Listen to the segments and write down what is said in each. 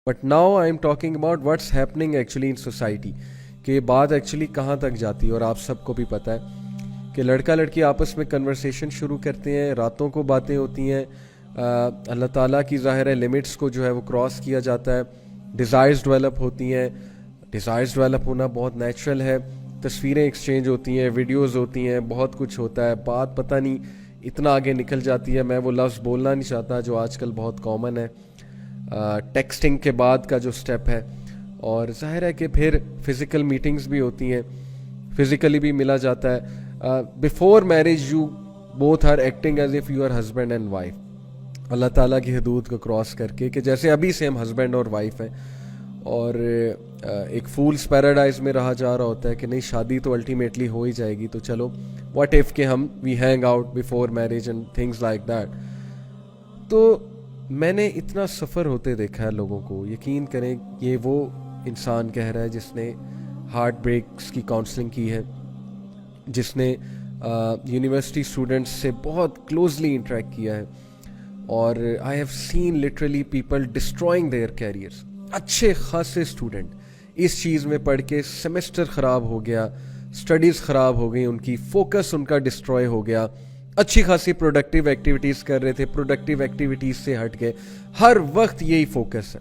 But now I am talking about what's happening actually in society, کہ بات actually کہاں تک جاتی ہے. اور آپ سب کو بھی پتہ ہے کہ لڑکا لڑکی آپس میں کنورسیشن شروع کرتے ہیں، راتوں کو باتیں ہوتی ہیں، اللہ تعالیٰ کی ظاہر ہے لمٹس کو جو ہے وہ کراس کیا جاتا ہے، ڈیزائرز ڈیولپ ہوتی ہیں. ڈیزائرز ڈیولپ ہونا بہت نیچرل ہے، تصویریں ایکسچینج ہوتی ہیں، ویڈیوز ہوتی ہیں، بہت کچھ ہوتا ہے. بات پتہ نہیں اتنا آگے نکل جاتی ہے، میں وہ لفظ بولنا نہیں چاہتا جو آج کل بہت کامن ہے، ٹیکسٹنگ کے بعد کا جو سٹیپ ہے. اور ظاہر ہے کہ پھر فزیکل میٹنگز بھی ہوتی ہیں، فزیکلی بھی ملا جاتا ہے. Before marriage you both are acting as if you are husband and wife, اللہ تعالیٰ کی حدود کو کراس کر کے، کہ جیسے ابھی سے ہم ہسبینڈ اور وائف ہیں. اور ایک فولس پیراڈائز میں رہا جا رہا ہوتا ہے کہ نہیں شادی تو الٹیمیٹلی ہو ہی جائے گی، تو چلو واٹ ایف کہ ہم we hang out before marriage and things like that. تو میں نے اتنا سفر ہوتے دیکھا ہے لوگوں کو، یقین کریں یہ وہ انسان کہہ رہا ہے جس نے ہارٹ بریکس کی کاؤنسلنگ کی ہے، جس نے یونیورسٹی اسٹوڈنٹس سے بہت کلوزلی انٹریکٹ کیا ہے. اور I have seen literally people destroying their careers. اچھے خاصے اسٹوڈنٹ اس چیز میں پڑھ کے سیمسٹر خراب ہو گیا، اسٹڈیز خراب ہو گئی، ان کی فوکس ان کا ڈسٹروائے ہو گیا. اچھی خاصی پروڈکٹیو ایکٹیویٹیز کر رہے تھے، پروڈکٹیو ایکٹیویٹیز سے ہٹ گئے، ہر وقت یہی فوکس ہے.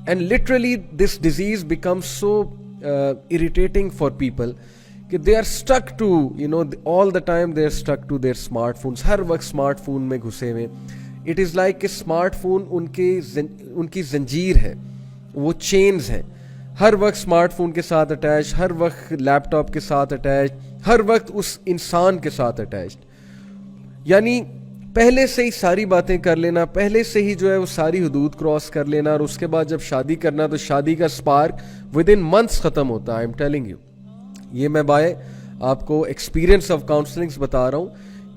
And literally this disease become so irritating for people کہ they are stuck to all the time they are stuck to their smart phones, ہر وقت اسمارٹ فون میں گھسے ہوئے. اٹ از لائک کہ اسمارٹ فون ان کی زنجیر ہے، وہ چینز ہیں، ہر وقت اسمارٹ فون کے ساتھ اٹیچ، ہر وقت لیپ ٹاپ کے ساتھ اٹیچ، ہر وقت اس انسان کے ساتھ اٹیچڈ. یعنی پہلے سے ہی ساری باتیں کر لینا، پہلے سے ہی جو ہے وہ ساری حدود کراس کر لینا، اور اس کے بعد جب شادی کرنا تو شادی کا سپارک ود ان منتھس ختم ہوتا ہے. آئی ایم ٹیلنگ یو، یہ میں بائے آپ کو ایکسپیرینس آف کاؤنسلنگس بتا رہا ہوں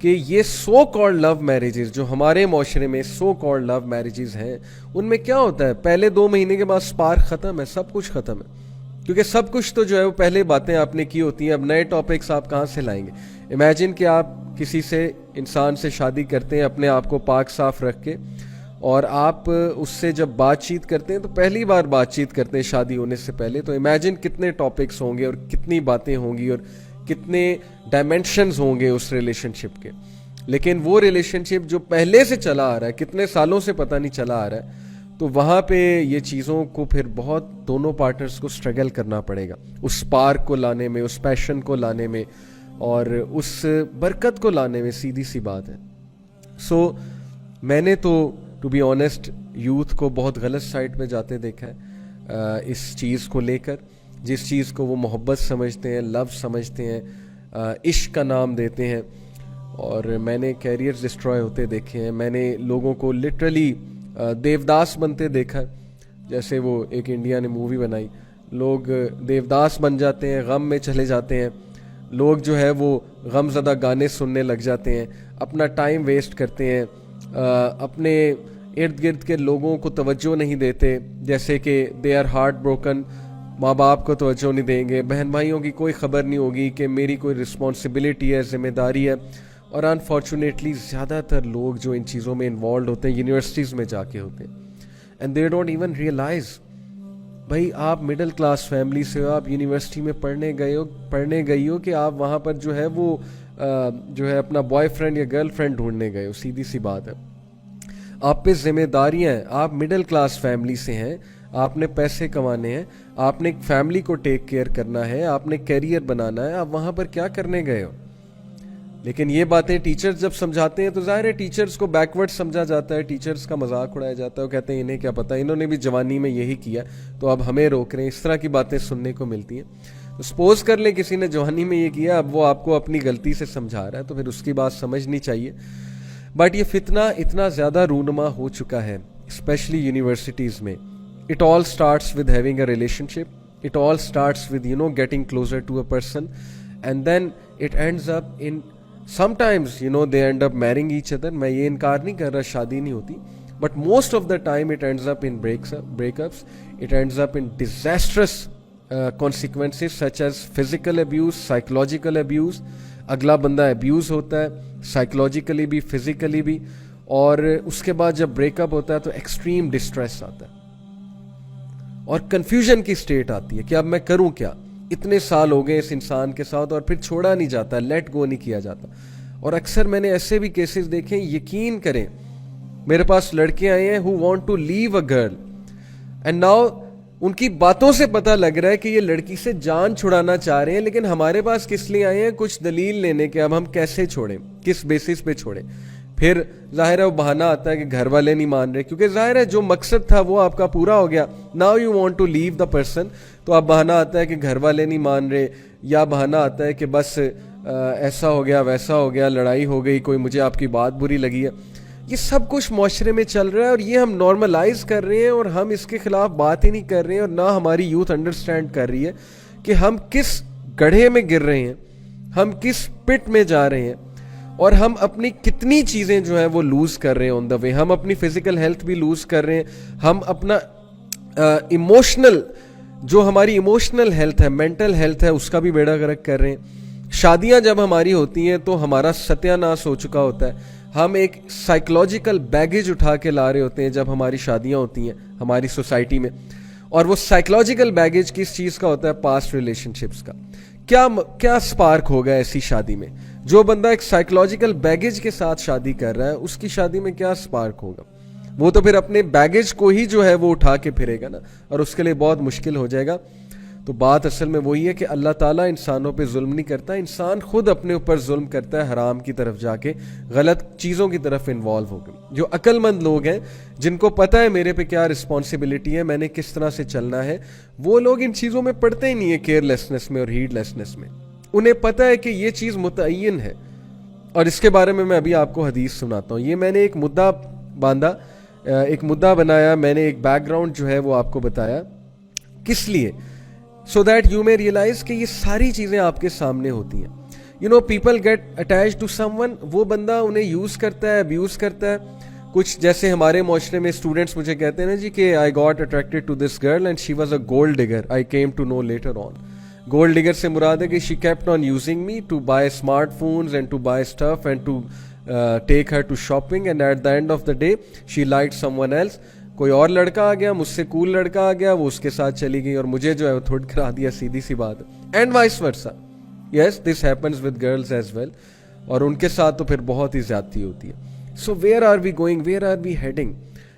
کہ یہ سو کالڈ لو میرجز جو ہمارے معاشرے میں سو کالڈ لو میرجز ہیں، ان میں کیا ہوتا ہے، پہلے 2 مہینے کے بعد سپارک ختم ہے، سب کچھ ختم ہے. کیونکہ سب کچھ تو جو ہے وہ پہلے باتیں آپ نے کی ہوتی ہیں، اب نئے ٹاپکس آپ کہاں سے لائیں گے. امیجن کہ آپ کسی سے انسان سے شادی کرتے ہیں اپنے آپ کو پاک صاف رکھ کے، اور آپ اس سے جب بات چیت کرتے ہیں تو پہلی بار بات چیت کرتے ہیں شادی ہونے سے پہلے، تو امیجن کتنے ٹاپکس ہوں گے اور کتنی باتیں ہوں گی اور کتنے ڈائمینشنز ہوں گے اس ریلیشن شپ کے. لیکن وہ ریلیشن شپ جو پہلے سے چلا آ رہا ہے، کتنے سالوں سے پتہ نہیں چلا آ رہا ہے، تو وہاں پہ یہ چیزوں کو پھر بہت دونوں پارٹنرز کو اسٹرگل کرنا پڑے گا اس سپارک کو لانے میں، اس پیشن کو لانے میں، اور اس برکت کو لانے میں. سیدھی سی بات ہے. سو میں نے تو ٹو بی آنیسٹ یوتھ کو بہت غلط سائڈ پہ جاتے دیکھا ہے اس چیز کو لے کر، جس چیز کو وہ محبت سمجھتے ہیں، لو سمجھتے ہیں، عشق کا نام دیتے ہیں. اور میں نے کیریئرز ڈسٹروائے ہوتے دیکھے ہیں، میں نے لوگوں کو لٹرلی دیوداس بنتے دیکھا ہے. جیسے وہ ایک انڈیا نے مووی بنائی، لوگ دیوداس بن جاتے ہیں، غم میں چلے جاتے ہیں، لوگ جو ہے وہ غم زدہ گانے سننے لگ جاتے ہیں، اپنا ٹائم ویسٹ کرتے ہیں، اپنے ارد گرد کے لوگوں کو توجہ نہیں دیتے، جیسے کہ دے آر ہارٹ بروکن، ماں باپ کو توجہ نہیں دیں گے، بہن بھائیوں کی کوئی خبر نہیں ہوگی کہ میری کوئی رسپانسبلٹی ہے، ذمہ داری ہے. اور انفارچونیٹلی زیادہ تر لوگ جو ان چیزوں میں انوالوڈ ہوتے ہیں یونیورسٹیز میں جا کے ہوتے ہیں، and they don't even realize. بھائی آپ مڈل کلاس فیملی سے ہو، آپ یونیورسٹی میں پڑھنے گئی ہو کہ آپ وہاں پر جو ہے وہ جو ہے اپنا بوائے فرینڈ یا گرل فرینڈ ڈھونڈنے گئے ہو. سیدھی سی بات ہے، آپ پہ ذمہ داریاں ہیں، آپ مڈل کلاس فیملی سے ہیں، آپ نے پیسے کمانے ہیں، آپ نے ایک فیملی کو ٹیک کیئر کرنا ہے، آپ نے کیریئر بنانا ہے، آپ وہاں پر کیا کرنے گئے ہو. لیکن یہ باتیں ٹیچرز جب سمجھاتے ہیں تو ظاہر ہے ٹیچرز کو بیکورڈ سمجھا جاتا ہے، ٹیچرز کا مذاق اڑایا جاتا ہے، وہ کہتے ہیں انہیں کیا پتہ، انہوں نے بھی جوانی میں یہی کیا تو اب ہمیں روک رہے ہیں. اس طرح کی باتیں سننے کو ملتی ہیں. تو سپوز کر لیں کسی نے جوانی میں یہ کیا، اب وہ آپ کو اپنی غلطی سے سمجھا رہا ہے تو پھر اس کی بات سمجھنی چاہیے. بٹ یہ فتنہ اتنا زیادہ رونما ہو چکا ہے اسپیشلی یونیورسٹیز میں. It all starts with having a relationship, it all starts with getting closer to a person, and then it ends up in sometimes they end up marrying each other. میں یہ انکار نہیں کر رہا شادی نہیں ہوتی، but most of the time it ends up in breakups. It ends up in disastrous consequences such as physical abuse, psychological abuse. اگلا بندہ abuse ہوتا ہے psychologically بھی physically بھی، اور اس کے بعد جب break up ہوتا ہے تو extreme distress آتا ہے. اور کنفیوژن کی سٹیٹ آتی ہے کہ اب میں کروں کیا. اتنے سال ہو گئے اس انسان کے ساتھ اور پھر چھوڑا نہیں جاتا, لیٹ گو نہیں کیا جاتا. اور اکثر میں نے ایسے بھی کیسز دیکھے, یقین کریں میرے پاس لڑکے آئے ہیں who want to leave a girl and now ان کی باتوں سے پتہ لگ رہا ہے کہ یہ لڑکی سے جان چھڑانا چاہ رہے ہیں, لیکن ہمارے پاس کس لیے آئے ہیں؟ کچھ دلیل لینے کے اب ہم کیسے چھوڑیں, کس بیسس پہ چھوڑیں. پھر ظاہر ہے وہ بہانہ آتا ہے کہ گھر والے نہیں مان رہے, کیونکہ ظاہر ہے جو مقصد تھا وہ آپ کا پورا ہو گیا. Now you want to leave the person, تو اب بہانہ آتا ہے کہ گھر والے نہیں مان رہے, یا بہانہ آتا ہے کہ بس ایسا ہو گیا ویسا ہو گیا, لڑائی ہو گئی, کوئی مجھے آپ کی بات بری لگی ہے. یہ سب کچھ معاشرے میں چل رہا ہے اور یہ ہم نارملائز کر رہے ہیں اور ہم اس کے خلاف بات ہی نہیں کر رہے ہیں, اور نہ ہماری یوتھ انڈرسٹینڈ کر رہی ہے کہ ہم کس گڑھے میں گر رہے ہیں, ہم کس پٹ میں جا رہے ہیں, اور ہم اپنی کتنی چیزیں جو ہیں وہ لوز کر رہے ہیں آن دا وے. ہم اپنی فزیکل ہیلتھ بھی لوز کر رہے ہیں, ہم اپنا ایموشنل جو ہماری ایموشنل ہیلتھ ہے, مینٹل ہیلتھ ہے, اس کا بھی بیڑا غرق کر رہے ہیں. شادیاں جب ہماری ہوتی ہیں تو ہمارا ستیہ ناش ہو چکا ہوتا ہے. ہم ایک سائیکلوجیکل بیگیج اٹھا کے لا رہے ہوتے ہیں جب ہماری شادیاں ہوتی ہیں ہماری سوسائٹی میں, اور وہ سائیکلوجیکل بیگیج کس چیز کا ہوتا ہے؟ پاسٹ ریلیشن شپس کا. کیا سپارک ہوگا ایسی شادی میں؟ جو بندہ ایک سائیکلوجیکل بیگیج کے ساتھ شادی کر رہا ہے اس کی شادی میں کیا سپارک ہوگا؟ وہ تو پھر اپنے بیگیج کو ہی جو ہے وہ اٹھا کے پھرے گا نا, اور اس کے لیے بہت مشکل ہو جائے گا. تو بات اصل میں وہی ہے کہ اللہ تعالیٰ انسانوں پہ ظلم نہیں کرتا, انسان خود اپنے اوپر ظلم کرتا ہے, حرام کی طرف جا کے غلط چیزوں کی طرف انوالو ہو گئے. جو عقل مند لوگ ہیں جن کو پتہ ہے میرے پہ کیا رسپانسبلٹی ہے, میں نے کس طرح سے چلنا ہے, وہ لوگ ان چیزوں میں پڑتے ہی نہیں ہیں, کیئر لیسنس میں اور ہیڈ لیسنس میں. انہیں پتہ ہے کہ یہ چیز متعین ہے, اور اس کے بارے میں ابھی آپ کو حدیث سناتا ہوں. یہ میں نے ایک مدعا باندھا, ایک مدعا بنایا, میں نے ایک بیک گراؤنڈ جو ہے وہ آپ کو بتایا, کس لیے؟ so that you may realize کہ یہ ساری چیزیں آپ کے سامنے ہوتی ہیں. you know people get attached to someone, وہ بندہ انہیں یوز کرتا ہے, ابیوز کرتا ہے. کچھ جیسے ہمارے معاشرے میں اسٹوڈنٹس مجھے کہتے ہیں نا جی کہ I got attracted to this girl and she was a gold digger, I came to know later on. gold digger سے مراد ہے کہ she kept on using me to buy smartphones and to buy stuff and to take her to shopping, and at the end of the day she liked someone else. کوئی اور لڑکا آ گیا, مجھ سے کول لڑکا آ گیا, وہ اس کے ساتھ چلی گئی اور مجھے جو ہے وہ تھوڑ کرا دیا, سیدھی سی بات ہے. And vice versa, yes this happens with girls as well, اور ان کے ساتھ تو پھر بہت ہی زیادتی ہوتی ہے. So where are we going, where are we heading?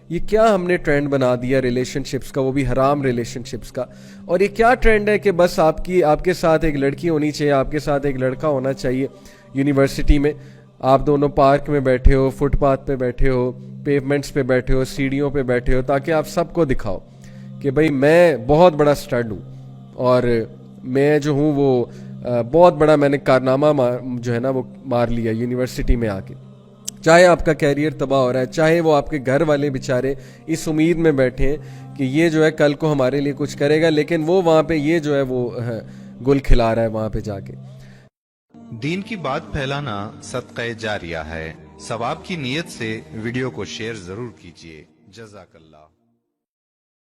یہ کیا ہم نے ٹرینڈ بنا دیا ریلیشن شپس کا, وہ بھی حرام ریلیشن شپس کا. اور یہ کیا ٹرینڈ ہے کہ بس آپ کے ساتھ ایک لڑکی ہونی چاہیے, آپ کے ساتھ ایک لڑکا ہونا چاہیے. یونیورسٹی میں آپ دونوں پارک میں بیٹھے ہو, فٹ پاتھ پہ بیٹھے ہو, پیومنٹس پہ بیٹھے ہو, سیڑھیوں پہ بیٹھے ہو, تاکہ آپ سب کو دکھاؤ کہ بھئی میں بہت بڑا اسٹڈ ہوں, اور میں جو ہوں وہ بہت بڑا میں نے کارنامہ جو ہے نا وہ مار لیا یونیورسٹی میں آ کے. چاہے آپ کا کیریئر تباہ ہو رہا ہے, چاہے وہ آپ کے گھر والے بیچارے اس امید میں بیٹھے ہیں کہ یہ جو ہے کل کو ہمارے لیے کچھ کرے گا, لیکن وہ وہاں پہ یہ جو ہے وہ گل کھلا رہا ہے وہاں پہ جا کے. دین کی بات پھیلانا صدقہ جاریہ ہے. ثواب کی نیت سے ویڈیو کو شیئر ضرور کیجیے. جزاک اللہ.